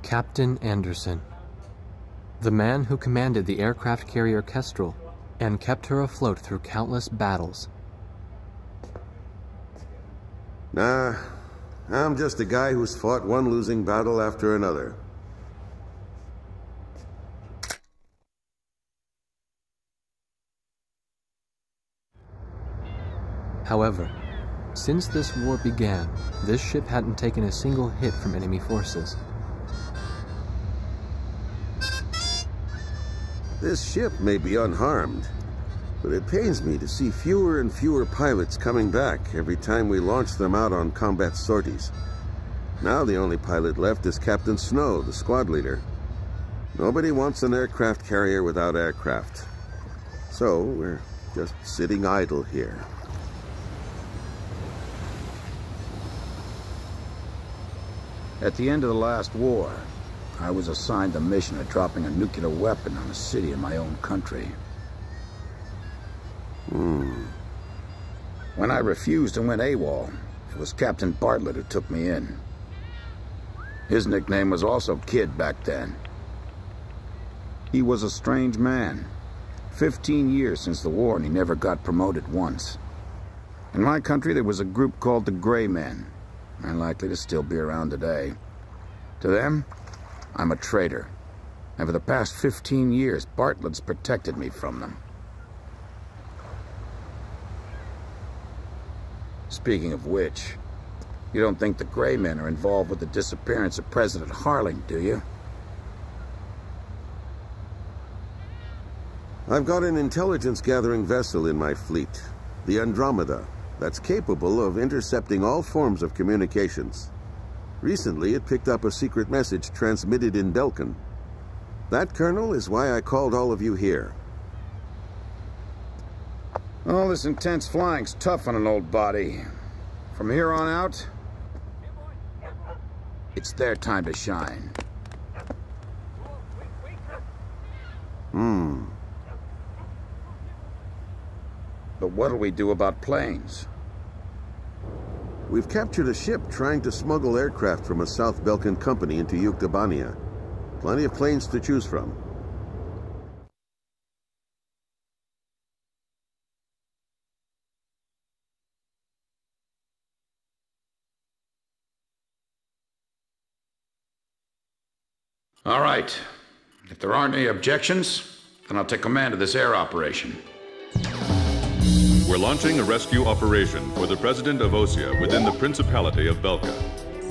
Captain Anderson, the man who commanded the aircraft carrier Kestrel and kept her afloat through countless battles. Nah, I'm just a guy who's fought one losing battle after another. However, since this war began, this ship hadn't taken a single hit from enemy forces. This ship may be unharmed, but it pains me to see fewer and fewer pilots coming back every time we launch them out on combat sorties. Now the only pilot left is Captain Snow, the squad leader. Nobody wants an aircraft carrier without aircraft. So we're just sitting idle here. At the end of the last war, I was assigned the mission of dropping a nuclear weapon on a city in my own country. When I refused and went AWOL, it was Captain Bartlett who took me in. His nickname was also Kid back then. He was a strange man. 15 years since the war and he never got promoted once. In my country there was a group called the Gray Men. They're likely to still be around today. To them, I'm a traitor. And for the past 15 years, Bartlett's protected me from them. Speaking of which, you don't think the Gray Men are involved with the disappearance of President Harling, do you? I've got an intelligence-gathering vessel in my fleet, the Andromeda, that's capable of intercepting all forms of communications. Recently, it picked up a secret message transmitted in Belkan. That, Colonel, is why I called all of you here. All this intense flying's tough on an old body. From here on out, it's their time to shine. But what'll we do about planes? We've captured a ship trying to smuggle aircraft from a South Belkan company into Yuktobania. Plenty of planes to choose from. All right. If there aren't any objections, then I'll take command of this air operation. We're launching a rescue operation for the President of Osea within the Principality of Belka.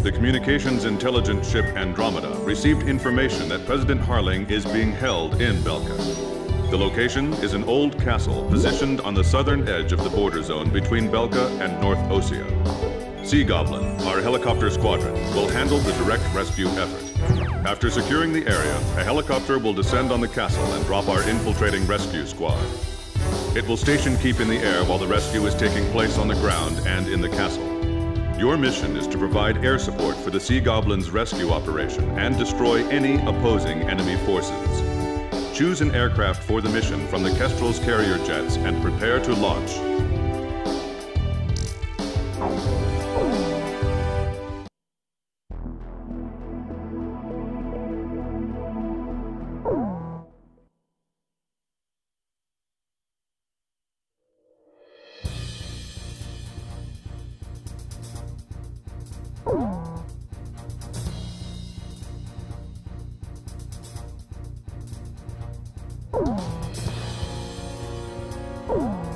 The communications intelligence ship Andromeda received information that President Harling is being held in Belka. The location is an old castle positioned on the southern edge of the border zone between Belka and North Osea. Sea Goblin, our helicopter squadron, will handle the direct rescue effort. After securing the area, a helicopter will descend on the castle and drop our infiltrating rescue squad. It will station keep in the air while the rescue is taking place on the ground and in the castle. Your mission is to provide air support for the Sea Goblin's rescue operation and destroy any opposing enemy forces. Choose an aircraft for the mission from the Kestrel's carrier jets and prepare to launch.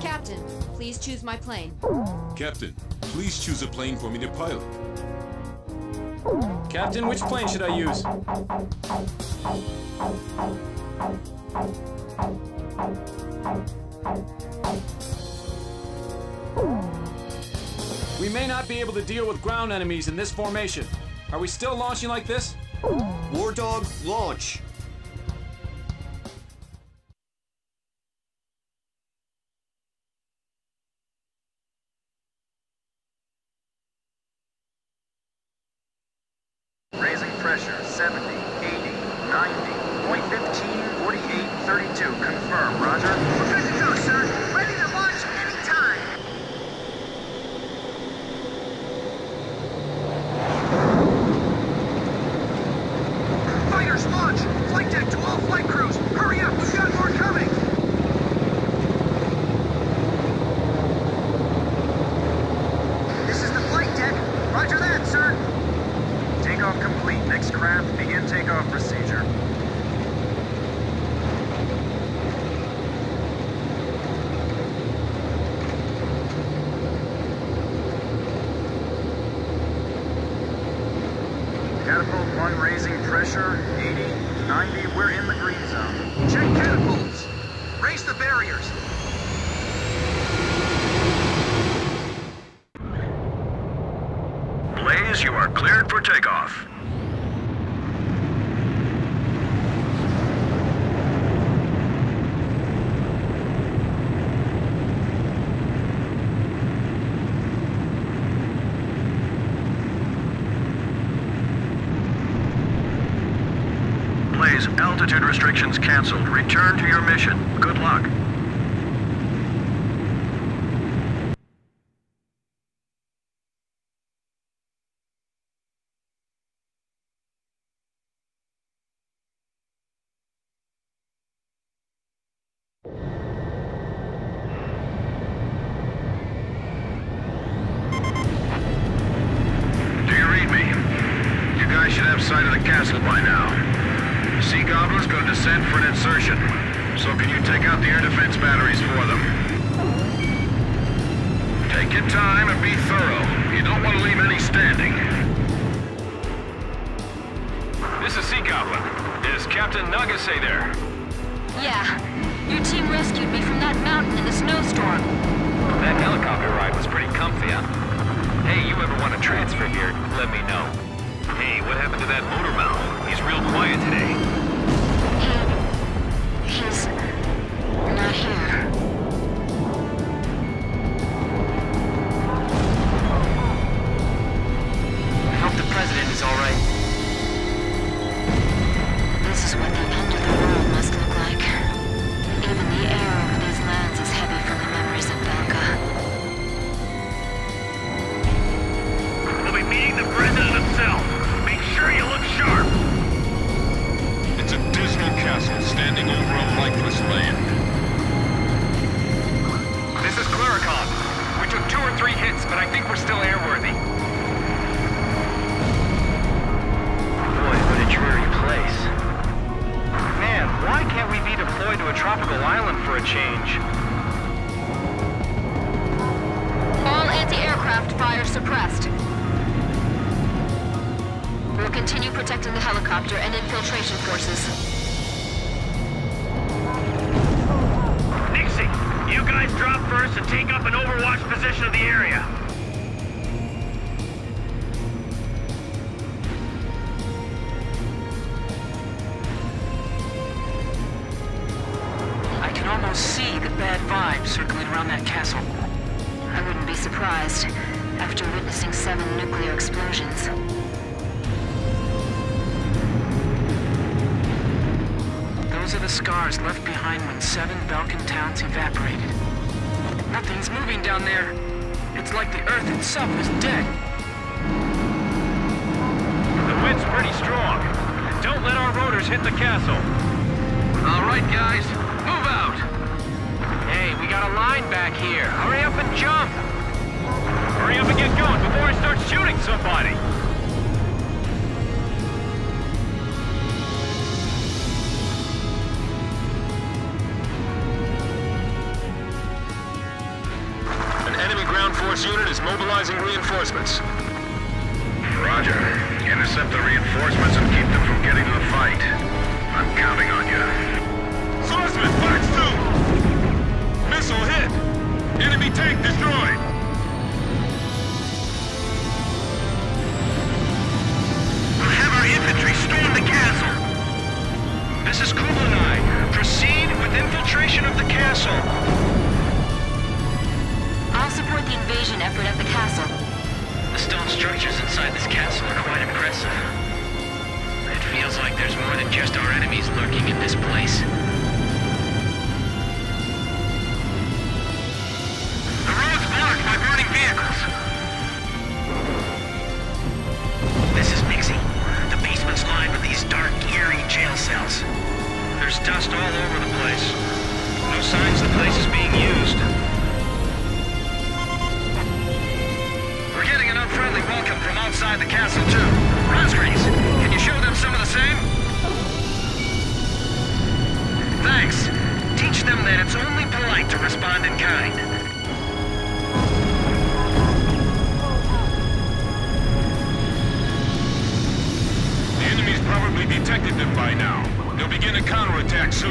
Captain, please choose my plane. Captain, please choose a plane for me to pilot. Captain, which plane should I use? We may not be able to deal with ground enemies in this formation. Are we still launching like this? Wardog, launch! Raising pressure, 70, 80, 90, point 15, 48, 32. Confirm, roger. We're good to go, sir. Ready to launch anytime. takeoff complete. Next craft, begin takeoff procedure. Catapult 1 raising pressure, 80, 90, we're in the green zone. Check catapults! Raise the barriers! Blaze, you are cleared for takeoff. Blaze, altitude restrictions canceled. Return to your mission. Good luck. Do you read me? You guys should have sight of the castle by now. Sea Goblin's going to descend for an insertion, so can you take out the air defense batteries for them? Take your time and be thorough. You don't want to leave any standing. This is Sea Goblin. Is Captain Nagase there? Yeah. Your team rescued me from that mountain in the snowstorm. That helicopter ride was pretty comfy, huh? Hey, you ever want to transfer here, let me know. Hey, what happened to that motor mouth? He's real quiet today. He's not here. I hope the president is all right. This is what the end of the world must look like. Even the air over these lands is heavy from the memories of Belka. We'll be meeting the president himself. Make sure you look sharp. It's a dismal castle standing over a lifeless land. This is Clericon. We took 2 or 3 hits, but I think we're still airworthy. Boy, what a dreary place. Man, why can't we be deployed to a tropical island for a change? All anti-aircraft fire suppressed. We'll continue protecting the helicopter and infiltration forces. Nixie, you guys drop first and take up an overwatch position of the area. I can almost see the bad vibes circling around that castle. I wouldn't be surprised after witnessing 7 nuclear explosions. Those are the scars left behind when 7 Belkan towns evaporated. Nothing's moving down there. It's like the Earth itself is dead. The wind's pretty strong. Don't let our rotors hit the castle. All right, guys. Move out. Hey, we got a line back here. Hurry up and jump. Hurry up and get going before I start shooting somebody. Force unit is mobilizing reinforcements. Roger. Intercept the reinforcements and keep them from getting to the fight. I'm counting on you. Swordsman, Fox 2! Missile hit! Enemy tank destroyed! We'll have our infantry storm the castle. This is Goblin. Proceed with infiltration of the castle. I'll support the invasion effort at the castle. The stone structures inside this castle are quite impressive. It feels like there's more than just our enemies lurking in this place. The road's blocked by burning vehicles. This is Nixie. The basement's lined with these dark, eerie jail cells. There's dust all over the place. No signs the place is being used. We're getting an unfriendly welcome from outside the castle, too. Rosgreaves, probably detected them by now. They'll begin a counterattack soon.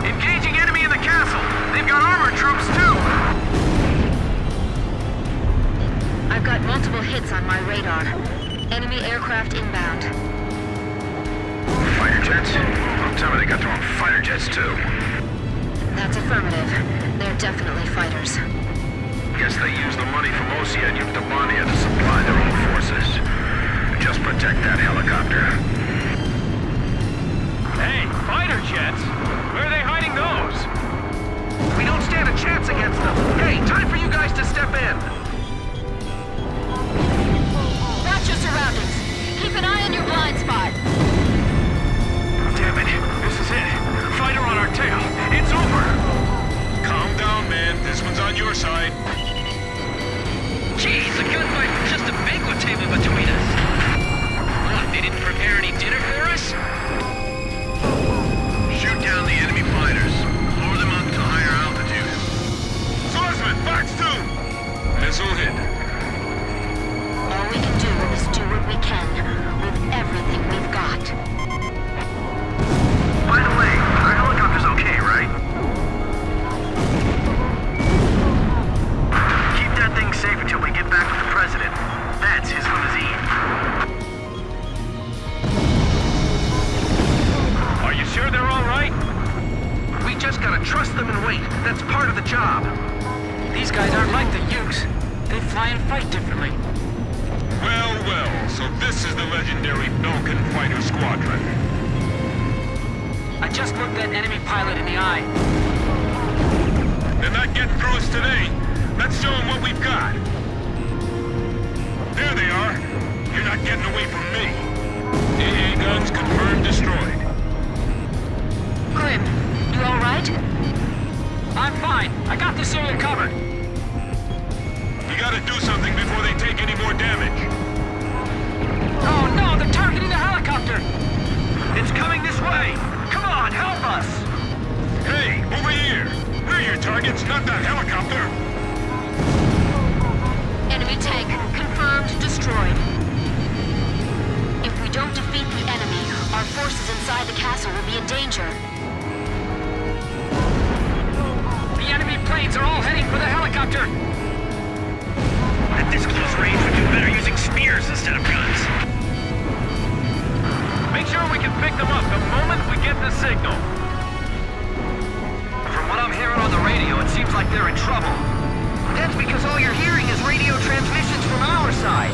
Engaging enemy in the castle! They've got armored troops, too! I've got multiple hits on my radar. Enemy aircraft inbound. Fighter jets? Don't tell me they got their own fighter jets, too. That's affirmative. They're definitely fighters. Guess they use the money from Osea and Andromeda to supply their own forces. Just protect that helicopter. Hey, fighter jets? Where are they hiding those? We don't stand a chance against them. Hey, time for you guys to step in. Watch your surroundings. Keep an eye on your blind spot. Damn it, this is it. Fighter on our tail. It's over. Calm down, man. This one's on your side. Jeez, a gunfight was just a banquet table between us. What, they didn't prepare any dinner for us? Shoot down the enemy fighters. Lower them up to higher altitude. Swordsman, Fox 2! Missile hit. All we can do is do what we can with everything we've got. By the way, our helicopter's okay, right? Keep that thing safe until we get back with the President. That's his limousine. Are you sure they're all right? We just gotta trust them and wait. That's part of the job. These guys aren't like the Ukes. They fly and fight differently. Well, well, so this is the legendary Belkan Fighter Squadron. I just looked that enemy pilot in the eye. They're not getting through us today. Let's show them what we've got. There they are. You're not getting away from me. AA guns confirmed destroyed. Grim, you all right? I'm fine. I got this area covered. You gotta do something before they take any more damage. Oh no, they're targeting the helicopter! It's coming this way! Come on, help us! Hey, over here! We're your targets, not that helicopter! Enemy tank confirmed destroyed. If we don't defeat the enemy, our forces inside the castle will be in danger. The enemy planes are all heading for the helicopter! At this close range, we do better using spears instead of guns. Make sure we can pick them up the moment we get the signal. From what I'm hearing on the radio, it seems like they're in trouble. That's because all you're hearing is radio transmissions from our side.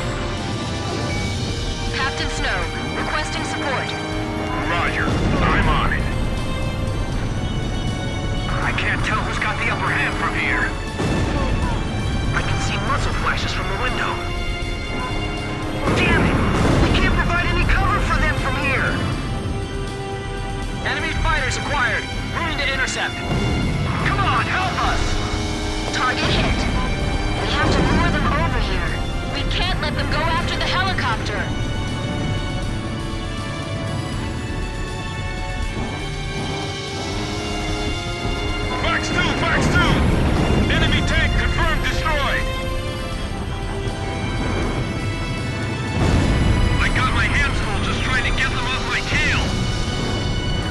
Captain Snow, requesting support. Roger. I'm on it. I can't tell who's got the upper hand from here. I can see muzzle flashes from the window. Damn it! We can't provide any cover for them from here! Enemy fighters acquired. Moving to intercept. Come on, help us! Target hit. We have to lure them over here. We can't let them go after the helicopter. Fox 2! Fox 2! Enemy tank confirmed destroyed! I got my hands full just trying to get them off my tail!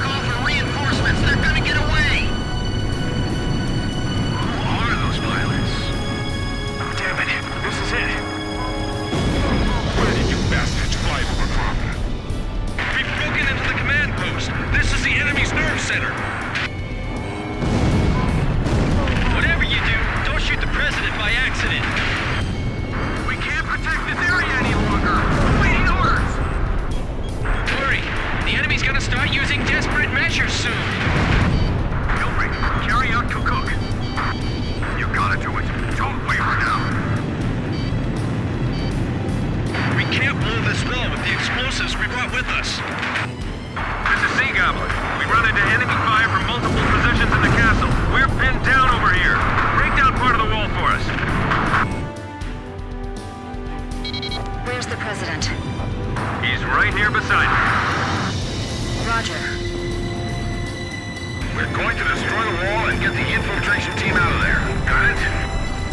Call for reinforcements. They're gonna get away. Who are those pilots? Damn it, this is it. Where did you bastards fly over from? We've broken into the command post. This is the enemy's nerve center. Whatever you do, don't shoot the President by accident. We can't protect this area any longer. We're waiting orders. Don't worry, the enemy's gonna start using desperate measures soon. Hilbrich, carry out Kukuk. You gotta do it. Don't waver now. We can't blow this wall with the explosives we brought with us. This is Sea Goblin. We run into enemy fire from multiple positions in the castle. We're pinned down over here. Break down part of the wall for us. Where's the President? He's right here beside me. Roger. We're going to destroy the wall and get the infiltration team out of there. Got it?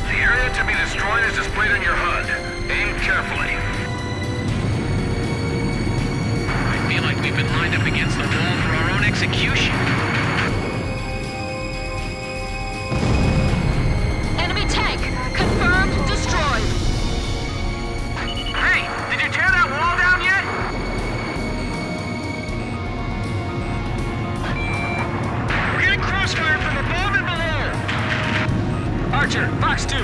The area to be destroyed is displayed on your HUD. Aim we've been lined up against the wall for our own execution. Enemy tank! Confirmed destroyed! Hey, did you tear that wall down yet? We're getting crossfire from above and below! Archer, Fox 2.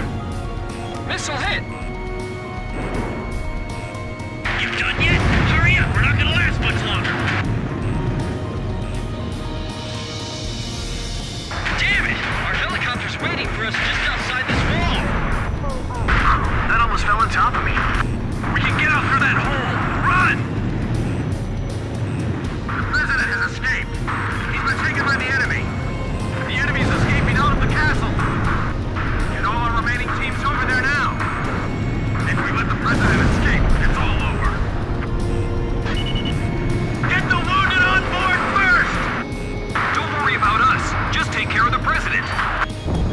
Missile hit! You done yet? Hurry up, we're not gonna last much longer. Damn it! Our helicopter's waiting for us just outside this wall! That almost fell on top of me. We can get out through that hole! Run! The president has escaped. He's been taken by the enemy. The enemy's escaping out of the castle! Get all our remaining teams over there now! If we let the president escape, it's all over! Get the wounded on board first! Don't worry about us. Just take care of the president.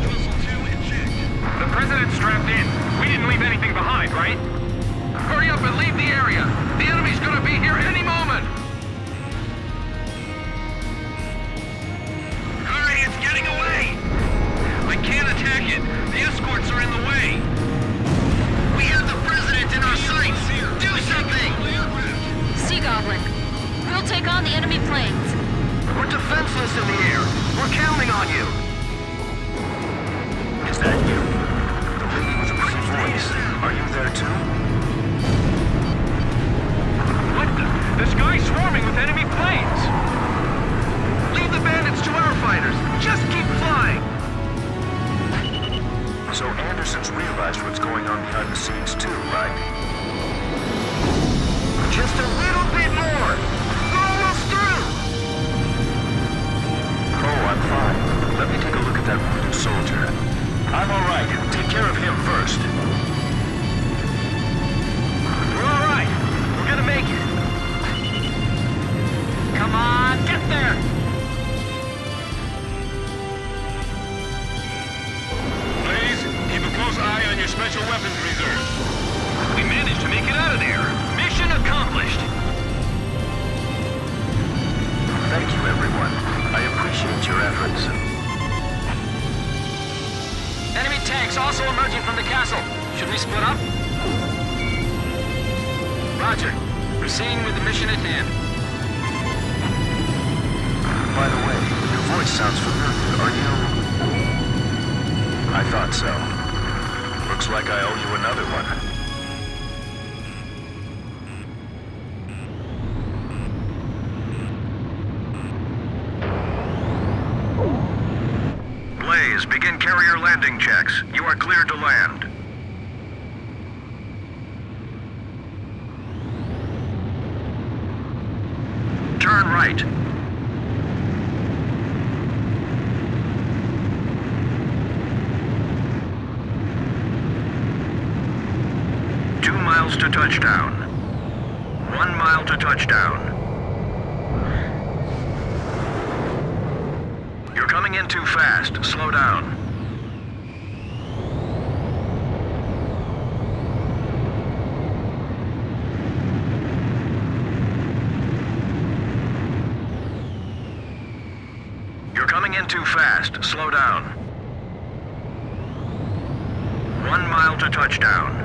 Vessel 2 in check. The president's strapped in. We didn't leave anything behind, right? Hurry up and leave the area! The enemy's gonna be here any moment! Hurry, it's getting away! I can't attack it! The escorts are in the way! We have the president in our sights! Do something! Sea Goblin. We'll take on the enemy planes. We're defenseless in the air. We're counting on you. Is that you? The lady with the pretty voice. Are you there too? What the? The sky's swarming with enemy planes! Leave the bandits to our fighters. Just keep flying. So Anderson's realized what's going on behind the scenes too, right? Just a little bit more. We're almost through. Oh, I'm fine. Let me take a look at that wounded soldier. I'm all right. Take care of him first. We're all right. We're gonna make it. Come on, get there! Please, keep a close eye on your special weapons reserve. We managed to make it out of there. Mission accomplished. Thank you, everyone. I appreciate your efforts. Enemy tanks also emerging from the castle. Should we split up? Roger. Proceeding with the mission at hand. By the way, your voice sounds familiar. Are you... I thought so. Looks like I owe you another one. Blaze, begin carrier landing checks. You are cleared to land. Turn right. To touchdown. 1 mile to touchdown. You're coming in too fast. Slow down. You're coming in too fast. Slow down. 1 mile to touchdown.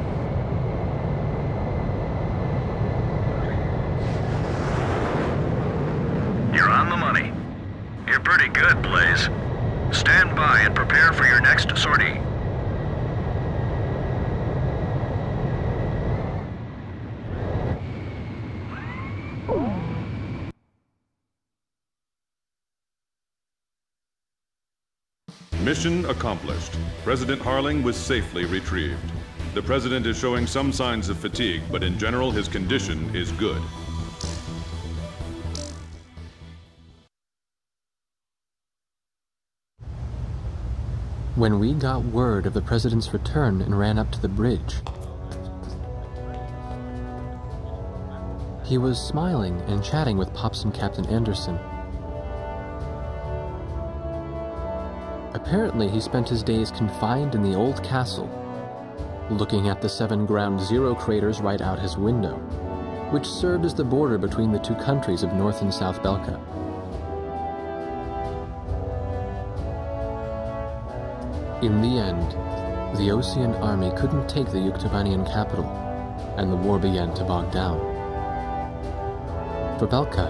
You're on the money. You're pretty good, Blaze. Stand by and prepare for your next sortie. Mission accomplished. President Harling was safely retrieved. The president is showing some signs of fatigue, but in general his condition is good. When we got word of the president's return and ran up to the bridge, he was smiling and chatting with Pops and Captain Anderson. Apparently, he spent his days confined in the old castle, looking at the 7 ground zero craters right out his window, which served as the border between the two countries of North and South Belka. In the end, the Osean army couldn't take the Yuktobanian capital, and the war began to bog down. For Belka,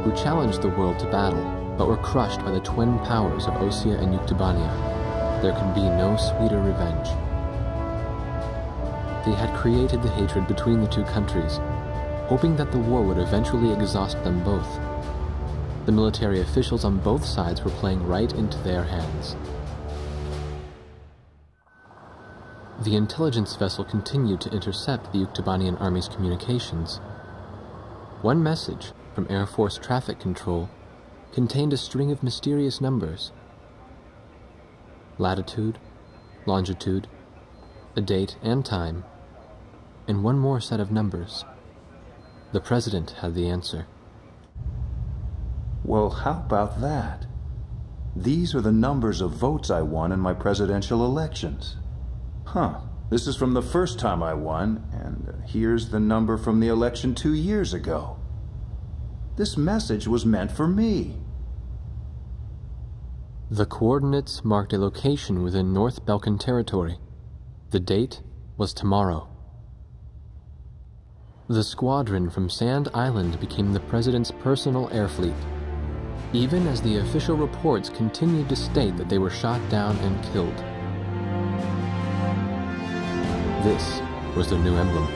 who challenged the world to battle, but were crushed by the twin powers of Osea and Yuktobania, there could be no sweeter revenge. They had created the hatred between the two countries, hoping that the war would eventually exhaust them both. The military officials on both sides were playing right into their hands. The intelligence vessel continued to intercept the Yuktobanian army's communications. One message from Air Force Traffic Control contained a string of mysterious numbers. Latitude, longitude, a date and time, and one more set of numbers. The president had the answer. Well, how about that? These are the numbers of votes I won in my presidential elections. Huh, this is from the first time I won, and here's the number from the election 2 years ago. This message was meant for me. The coordinates marked a location within North Belkan territory. The date was tomorrow. The squadron from Sand Island became the president's personal air fleet, even as the official reports continued to state that they were shot down and killed. This was their new emblem.